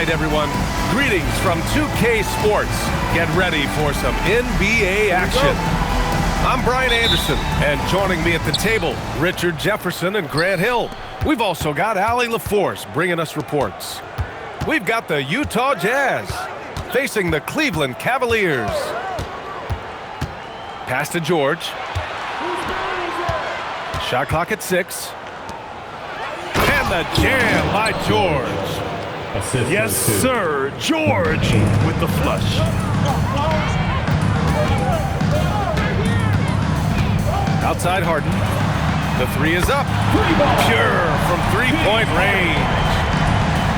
right, everyone. Greetings from 2K Sports. Get ready for some NBA action. I'm Brian Anderson, and joining me at the table, Richard Jefferson and Grant Hill. We've also got Allie LaForce bringing us reports. We've got the Utah Jazz facing the Cleveland Cavaliers. Pass to George. Shot clock at 6. And the jam by George. Yes, sir. George with the flush. Outside Harden. The three is up. Pure from three-point range.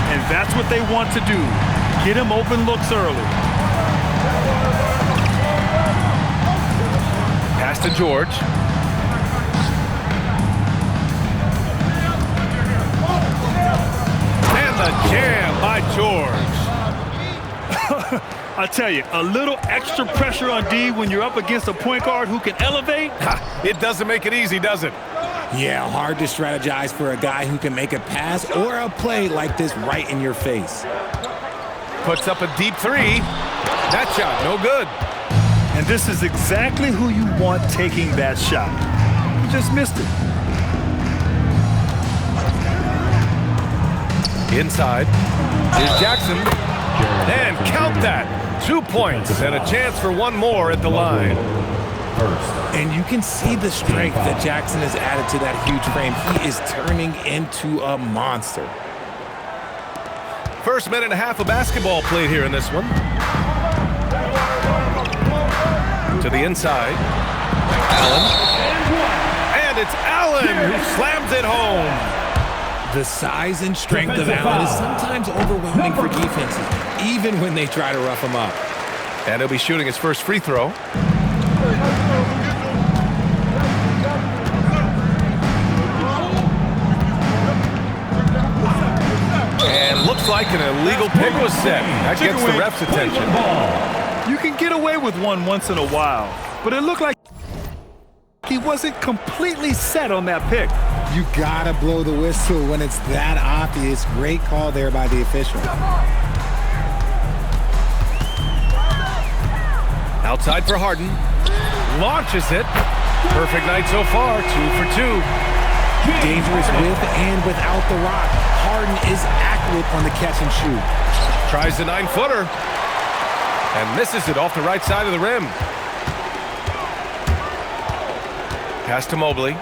And that's what they want to do. Get him open looks early. Pass to George. And the jam by George. I tell you, a little extra pressure on D when you're up against a point guard who can elevate. It doesn't make it easy, does it? Yeah, hard to strategize for a guy who can make a pass or a play like this right in your face. Puts up a deep three. That shot, no good. And this is exactly who you want taking that shot. You just missed it. Inside. Here's Jackson. And count that. 2 points and a chance for one more at the line. And you can see the strength that Jackson has added to that huge frame. He is turning into a monster. First minute and a half of basketball played here in this one. To the inside. Allen. And it's Allen who slams it home. The size and strength of Allen is sometimes overwhelming for defenses, even when they try to rough him up. And he'll be shooting his first free throw. And looks like an illegal pick was set. That gets the ref's attention. You can get away with one once in a while, but it looked like he wasn't completely set on that pick. You gotta blow the whistle when it's that obvious. Great call there by the official. Outside for Harden. Launches it. Perfect night so far. 2 for 2. Dangerous with and without the rock. Harden is accurate on the catch and shoot. Tries the 9-footer. And misses it off the right side of the rim. Pass to Mobley.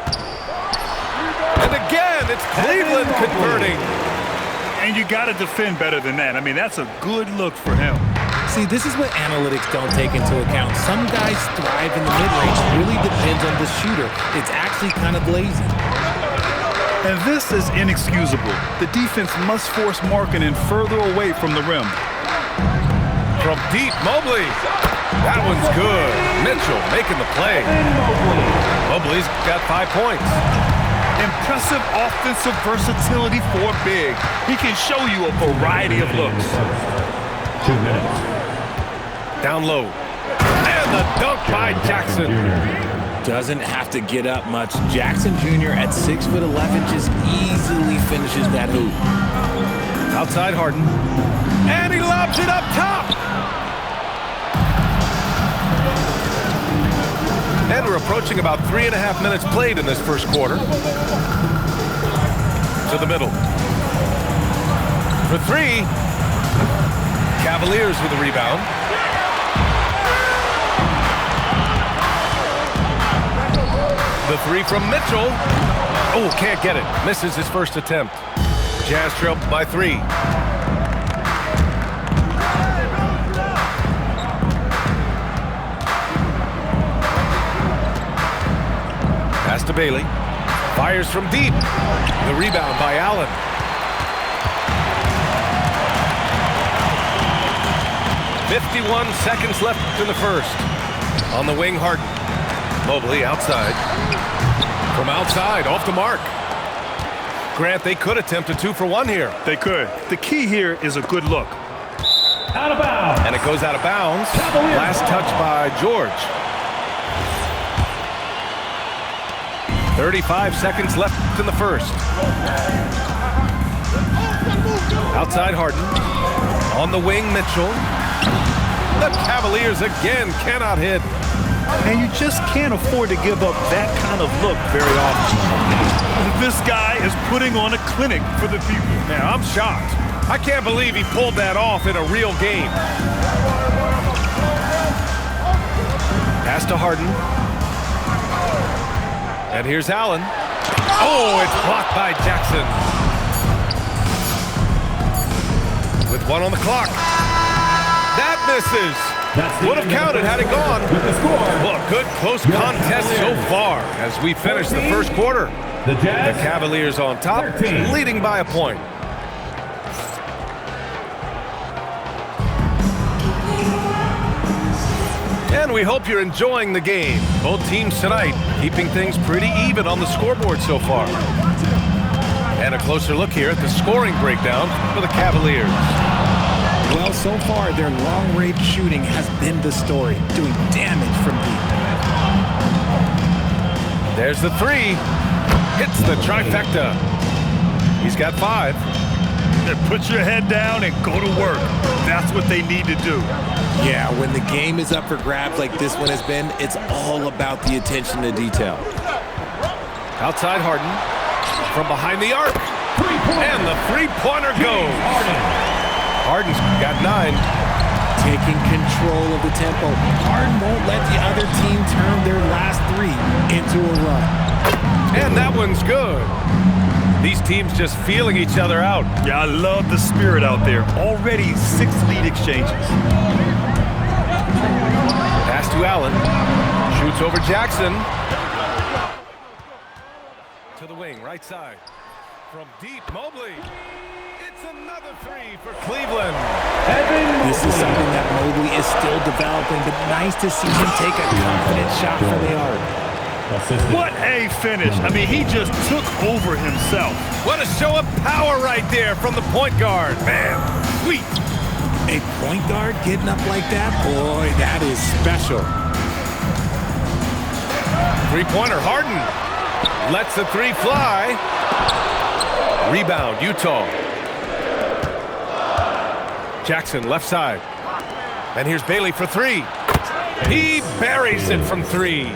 And again, it's Cleveland converting. And you got to defend better than that. I mean, that's a good look for him. See, this is what analytics don't take into account. Some guys thrive in the mid-range. It really depends on the shooter. It's actually kind of lazy. And this is inexcusable. The defense must force Markkanen further away from the rim. From deep, Mobley. That one's good. Mitchell making the play. Mobley's got 5 points. Impressive offensive versatility for big. He can show you a variety of looks. 2 minutes. Down low. And the dunk by Jackson. Doesn't have to get up much. Jackson Jr. at 6'11" just easily finishes that hoop. Outside Harden. And he lobs it up top. And we're approaching about 3.5 minutes played in this first quarter. To the middle. For 3. Cavaliers with a rebound. The 3 from Mitchell. Oh, can't get it. Misses his first attempt. Jazz trail by 3. Pass to Bailey. Fires from deep. The rebound by Allen. .51 seconds left in the first. On the wing, Harden. Mobley outside. From outside, off the mark. Grant, they could attempt a 2 for 1 here. They could. The key here is a good look. Out of bounds. And it goes out of bounds. Last touch by George. 35 seconds left in the first. Outside Harden. On the wing, Mitchell. The Cavaliers again cannot hit. And you just can't afford to give up that kind of look very often. This guy is putting on a clinic for the people. Man, I'm shocked. I can't believe he pulled that off in a real game. Pass to Harden. And here's Allen. Oh, it's blocked by Jackson. With 1 on the clock. That misses. Would have counted had it gone. With the score. Well, a good close contest so far as we finish the first quarter. The Jazz. The Cavaliers on top, 13. leading by a point. And we hope you're enjoying the game. Both teams tonight keeping things pretty even on the scoreboard so far. And a closer look here at the scoring breakdown for the Cavaliers. Well, so far, their long-range shooting has been the story, doing damage from deep. There's the three. Hits the trifecta. He's got 5. Then put your head down and go to work. That's what they need to do. Yeah, when the game is up for grabs like this one has been, it's all about the attention to detail. Outside Harden. From behind the arc. And the three-pointer goes. Harden's got 9. Taking control of the tempo. Harden won't let the other team turn their last 3 into a run. And that one's good. These teams just feeling each other out. Yeah, I love the spirit out there. Already 6 lead exchanges. Pass to Allen. Shoots over Jackson. To the wing, right side. From deep, Mobley. It's another 3 for Cleveland. This is something that Mobley is still developing, but nice to see him take a confident shot from the arc. What a finish. I mean, he just took over himself. What a show of power right there from the point guard. Man, sweet. A point guard getting up like that? Boy, that is special. Three-pointer, Harden. Lets the 3 fly. Rebound, Utah. Jackson, left side. And here's Bailey for 3. He buries it from 3.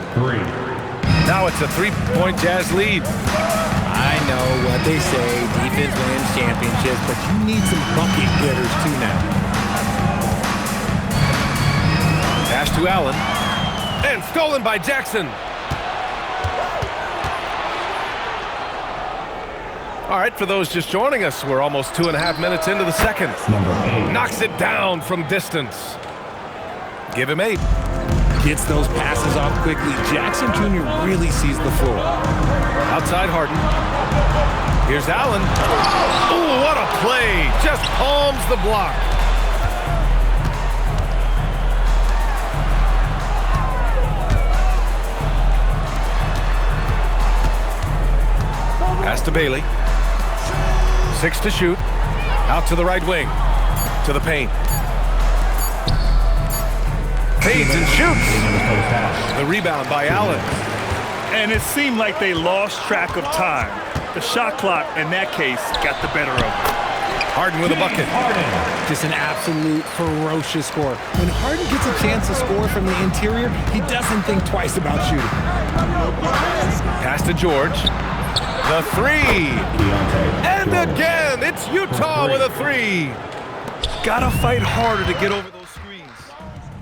Now it's a 3-point Jazz lead. I know what they say, defense wins championships, but you need some bucket getters too now. Pass to Allen. And stolen by Jackson. All right, for those just joining us, we're almost 2.5 minutes into the second. Number 8. Knocks it down from distance. Give him 8. Gets those passes off quickly. Jackson Jr. really sees the floor. Outside Harden. Here's Allen. Oh, what a play. Just palms the block. Pass to Bailey. 6 to shoot. Out to the right wing. To the paint. Fades and shoots. The rebound by Allen. And it seemed like they lost track of time. The shot clock, in that case, got the better of them. Harden with a bucket. Just an absolute ferocious score. When Harden gets a chance to score from the interior, he doesn't think twice about shooting. Pass to George. The 3. And again, it's Utah with a 3. Gotta fight harder to get over those screens.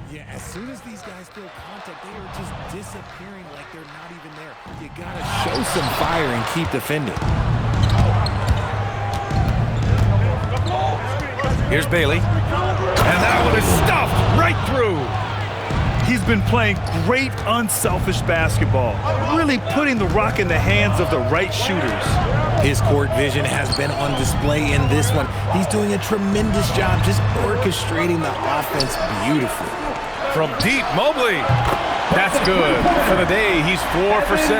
Yeah, as soon as these guys feel contact, they are just disappearing like they're not even there. You gotta show some fire and keep defending. Here's Bailey. And that one is stuffed right through. He's been playing great unselfish basketball, really putting the rock in the hands of the right shooters. His court vision has been on display in this one. He's doing a tremendous job just orchestrating the offense beautifully. From deep, Mobley. That's good. For the day, he's 4 for 6.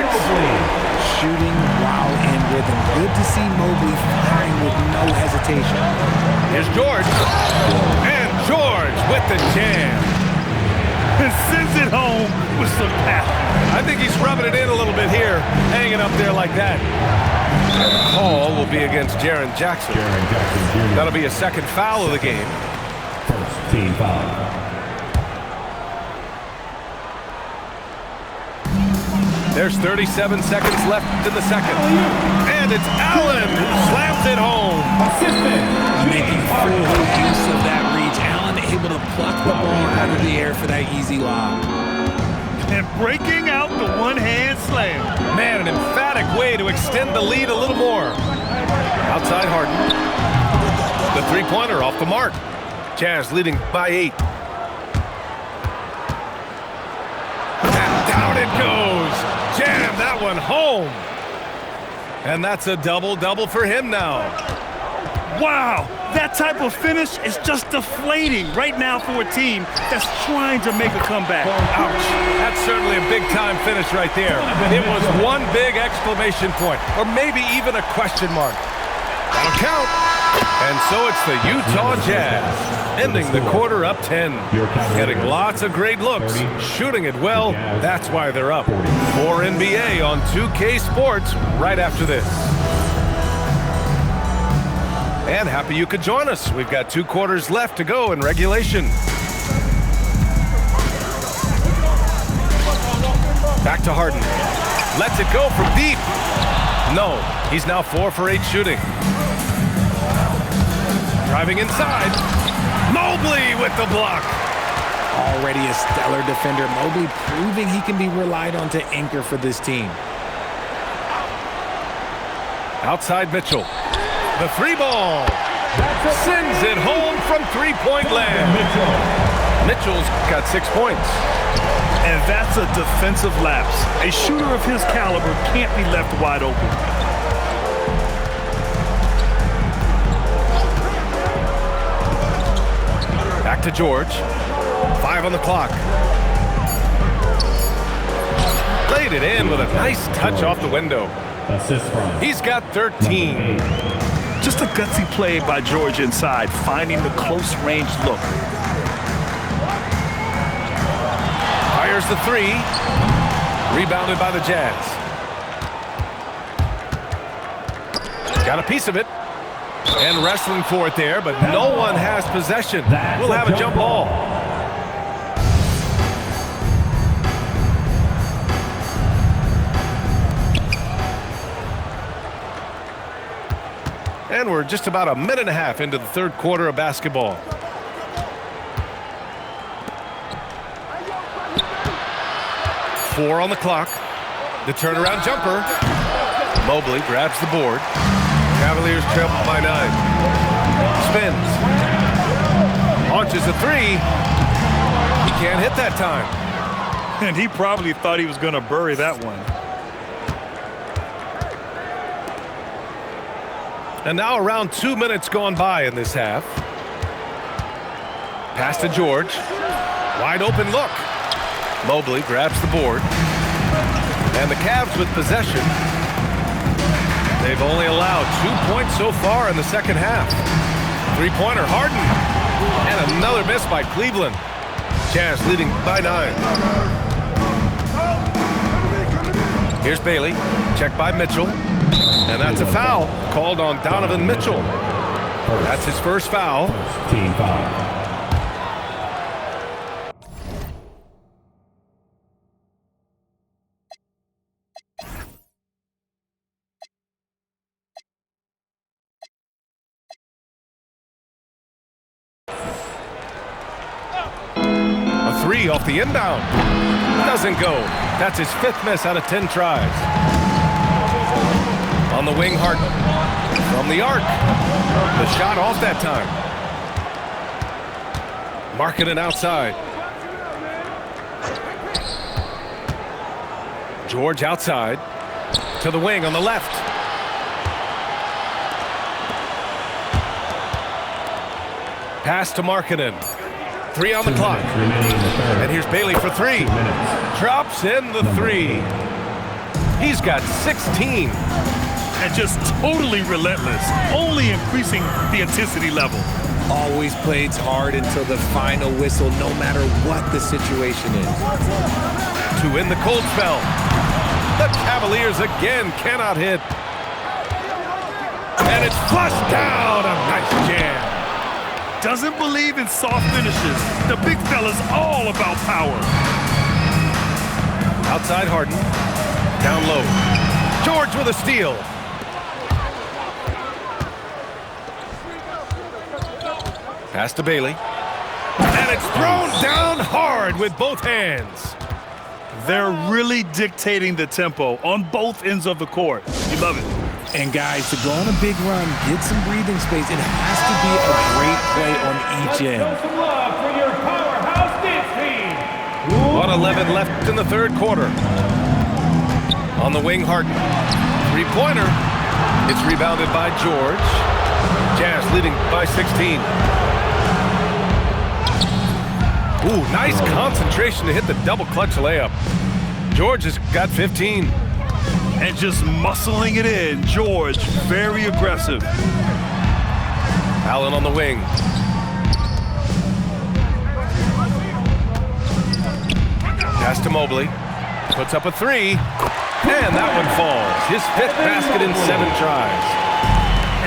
Shooting while in rhythm. Good to see Mobley firing with no hesitation. Here's George. And George with the jam. And sends it home with some passion. I think he's rubbing it in a little bit here, hanging up there like that. The call will be against Jaren Jackson. That'll be a second foul of the game. Team foul. There's 37 seconds left in the second. And it's Allen who slams it home. Making full use of that reach. Allen able to pluck the ball out of the air for that easy lob. And breaking out the one-hand slam. Man, an emphatic way to extend the lead a little more. Outside Harden. The three-pointer off the mark. Jazz leading by 8. And down it goes. Jam that one home. And that's a double-double for him now. Wow, that type of finish is just deflating right now for a team that's trying to make a comeback. Ouch. That's certainly a big-time finish right there. It was one big exclamation point, or maybe even a question mark. That'll count. And so it's the Utah Jazz, ending the quarter up 10. Getting lots of great looks, shooting it well. That's why they're up. More NBA on 2K Sports right after this. And happy you could join us. We've got 2 quarters left to go in regulation. Back to Harden. Lets it go from deep. No, he's now 4 for 8 shooting. Driving inside. Mobley with the block. Already a stellar defender. Mobley proving he can be relied on to anchor for this team. Outside Mitchell. The 3 ball. Sends it home from 3-point land. Mitchell's got 6 points. And that's a defensive lapse. A shooter of his caliber can't be left wide open. Back to George. 5 on the clock. Laid it in with a nice touch off the window. Assist from. He's got 13. Just a gutsy play by George inside, finding the close range look. Fires the 3. Rebounded by the Jazz. Got a piece of it. And wrestling for it there, but no one has possession. We'll have a jump ball. And we're just about a minute and a half into the 3rd quarter of basketball. Four on the clock. The turnaround jumper. Mobley grabs the board. Cavaliers trail by 9. Spins. Launches a 3. He can't hit that time. And he probably thought he was going to bury that one. And now around 2 minutes gone by in this half. Pass to George. Wide open look. Mobley grabs the board. And the Cavs with possession. They've only allowed 2 points so far in the second half. 3-pointer Harden. And another miss by Cleveland. Jazz leading by 9. Here's Bailey. Checked by Mitchell. And that's a foul called on Donovan Mitchell. That's his first foul. Team foul. A 3 off the inbound. Doesn't go. That's his 5th miss out of 10 tries. On the wing, Harden. From the arc. The shot off that time. Marking it outside. George outside. To the wing on the left. Pass to Markkanen. 3 on the clock. And here's Bailey for 3. Drops in the 3. He's got 16. And just totally relentless, only increasing the intensity level. Always plays hard until the final whistle, no matter what the situation is. To win the cold spell. The Cavaliers again cannot hit. And it's flushed down. A nice jam. doesn't believe in soft finishes. The big fella's all about power. Outside Harden. Down low. George with a steal. Pass to Bailey. And it's thrown down hard with both hands. They're really dictating the tempo on both ends of the court. You love it. And guys, to go on a big run, get some breathing space, it has to be a great play on each end. 1:11 left in the third quarter. On the wing, Harden. Three-pointer. It's rebounded by George. Jazz leading by 16. Ooh, nice concentration to hit the double clutch layup. George has got 15. And just muscling it in, George, very aggressive. Allen on the wing. Pass to Mobley. Puts up a three. And that one falls. His fifth basket in 7 tries.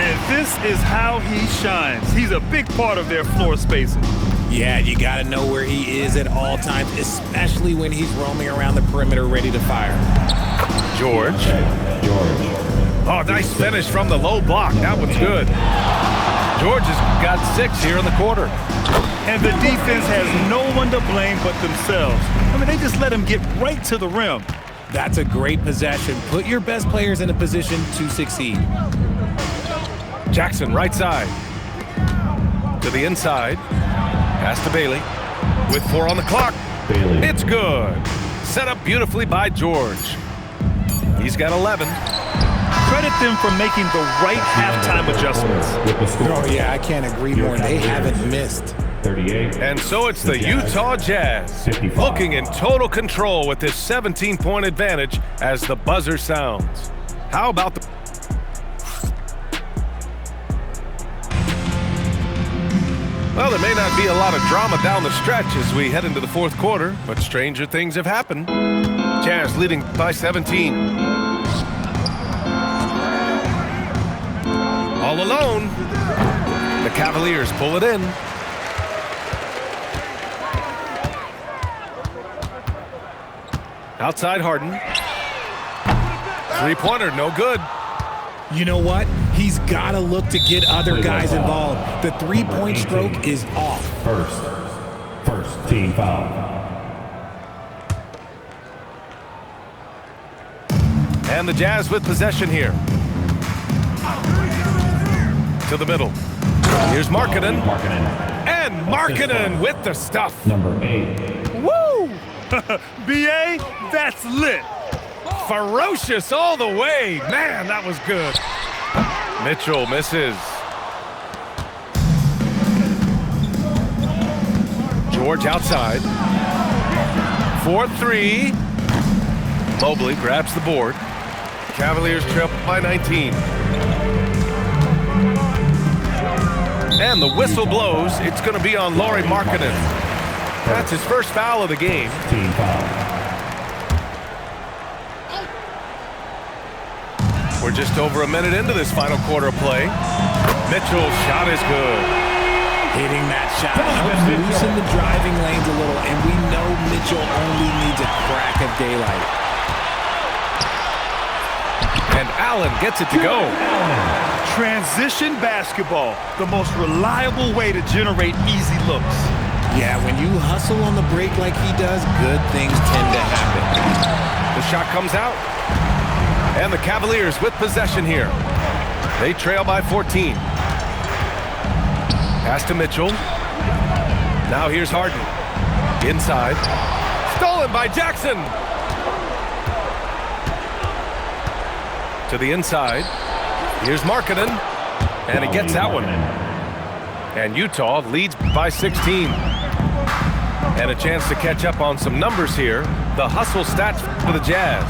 And this is how he shines. He's a big part of their floor spacing. Yeah, you got to know where he is at all times, especially when he's roaming around the perimeter ready to fire. George. Oh, nice finish from the low block. That one's good. George has got 6 here in the quarter. And the defense has no one to blame but themselves. I mean, they just let him get right to the rim. That's a great possession. Put your best players in a position to succeed. Jackson, right side. To the inside. Pass to Bailey. With 4 on the clock. Bailey. It's good. Set up beautifully by George. He's got 11. Credit them for making the right halftime adjustments. With the score. Oh, yeah, I can't agree more. They haven't missed. 38. And so it's the Utah Jazz 55. looking in total control with this 17-point advantage as the buzzer sounds. How about the... Well, there may not be a lot of drama down the stretch as we head into the fourth quarter, but stranger things have happened. Jazz leading by 17. All alone. The Cavaliers pull it in. Outside Harden. Three-pointer, no good. You know what? He's got to look to get other guys involved. The three-point stroke is off. First team foul. And the Jazz with possession here. To the middle. Here's Markkanen. And Markkanen with the stuff. Number 8. Woo! B.A., that's lit. Ferocious all the way. Man, that was good. Mitchell misses. George outside. 4-3. Mobley grabs the board. Cavaliers trail by 19. And the whistle blows. It's going to be on Lauri Markkanen. That's his first foul of the game. Team foul. We're just over a minute into this final quarter play. Mitchell's shot is good. Hitting that shot helps loosen the driving lanes a little, and we know Mitchell only needs a crack of daylight. And Allen gets it to go. Transition basketball, the most reliable way to generate easy looks. Yeah, when you hustle on the break like he does, good things tend to happen. The shot comes out. And the Cavaliers with possession here. They trail by 14. Pass to Mitchell. Now here's Harden. Inside. Stolen by Jackson. To the inside. Here's Markkanen. And he gets that one. And Utah leads by 16. And a chance to catch up on some numbers here. The hustle stats for the Jazz.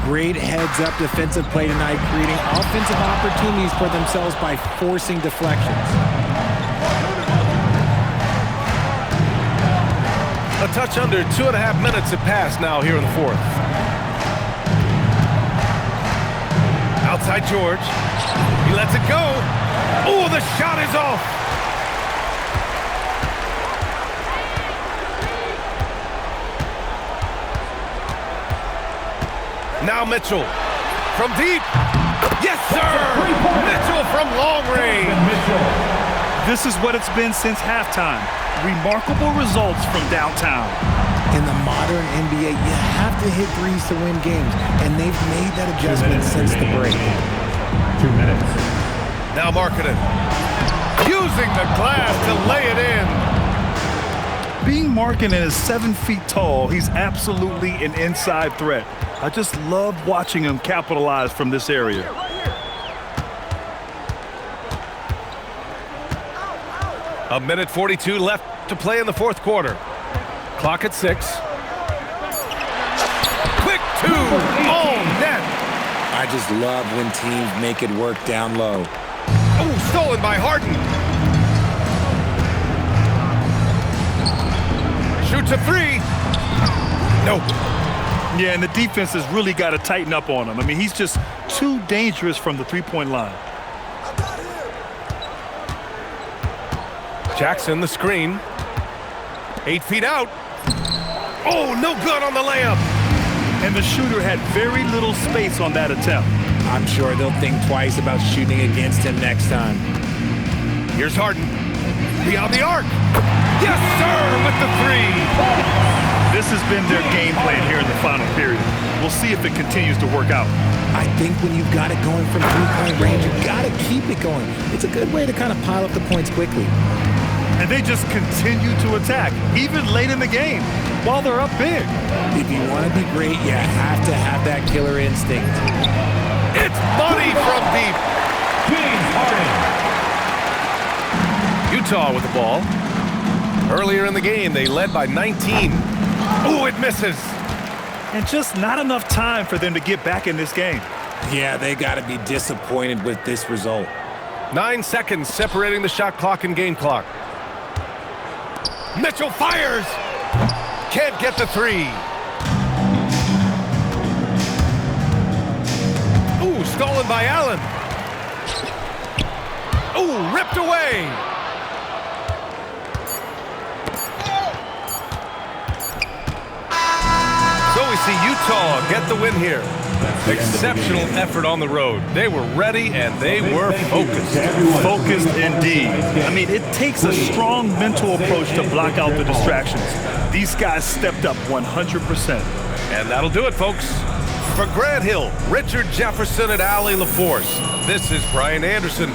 Great heads-up defensive play tonight, creating offensive opportunities for themselves by forcing deflections. A touch under 2.5 minutes have passed now here in the fourth. Outside George. He lets it go. Oh, the shot is off. Now Mitchell from deep. Yes, sir! Mitchell from long range. This is what it's been since halftime. Remarkable results from downtown. In the modern NBA, you have to hit threes to win games, and they've made that adjustment since the break. 2 minutes. Now Markkanen using the glass to lay it in. Being Markkanen is 7 feet tall, he's absolutely an inside threat. I just love watching him capitalize from this area. A minute 42 left to play in the fourth quarter. Clock at 6. Quick 2. Oh, net. I just love when teams make it work down low. Oh, stolen by Harden. Shoots a 3. Nope. Yeah, and the defense has really got to tighten up on him. I mean, he's just too dangerous from the three-point line. Jackson, the screen. 8 feet out. Oh, no good on the layup. And the shooter had very little space on that attempt. I'm sure they'll think twice about shooting against him next time. Here's Harden. Beyond the arc. Yes, sir, with the 3. This has been their game plan here in the final period. We'll see if it continues to work out. I think when you've got it going from three-point range, you've got to keep it going. It's a good way to kind of pile up the points quickly. And they just continue to attack, even late in the game, while they're up big. If you want to be great, you have to have that killer instinct. It's money from deep. James Harden. Utah with the ball. Earlier in the game, they led by 19. Oh, it misses. And just not enough time for them to get back in this game. Yeah, they got to be disappointed with this result. 9 seconds separating the shot clock and game clock. Mitchell fires. Can't get the 3. Ooh, stolen by Allen. Ooh, ripped away. So we see Utah get the win here. Exceptional effort on the road. They were ready and they were focused. Focused indeed. I mean, it takes a strong mental approach to block out the distractions. These guys stepped up 100%. And that'll do it, folks. For Grant Hill, Richard Jefferson, and Allie LaForce, this is Brian Anderson.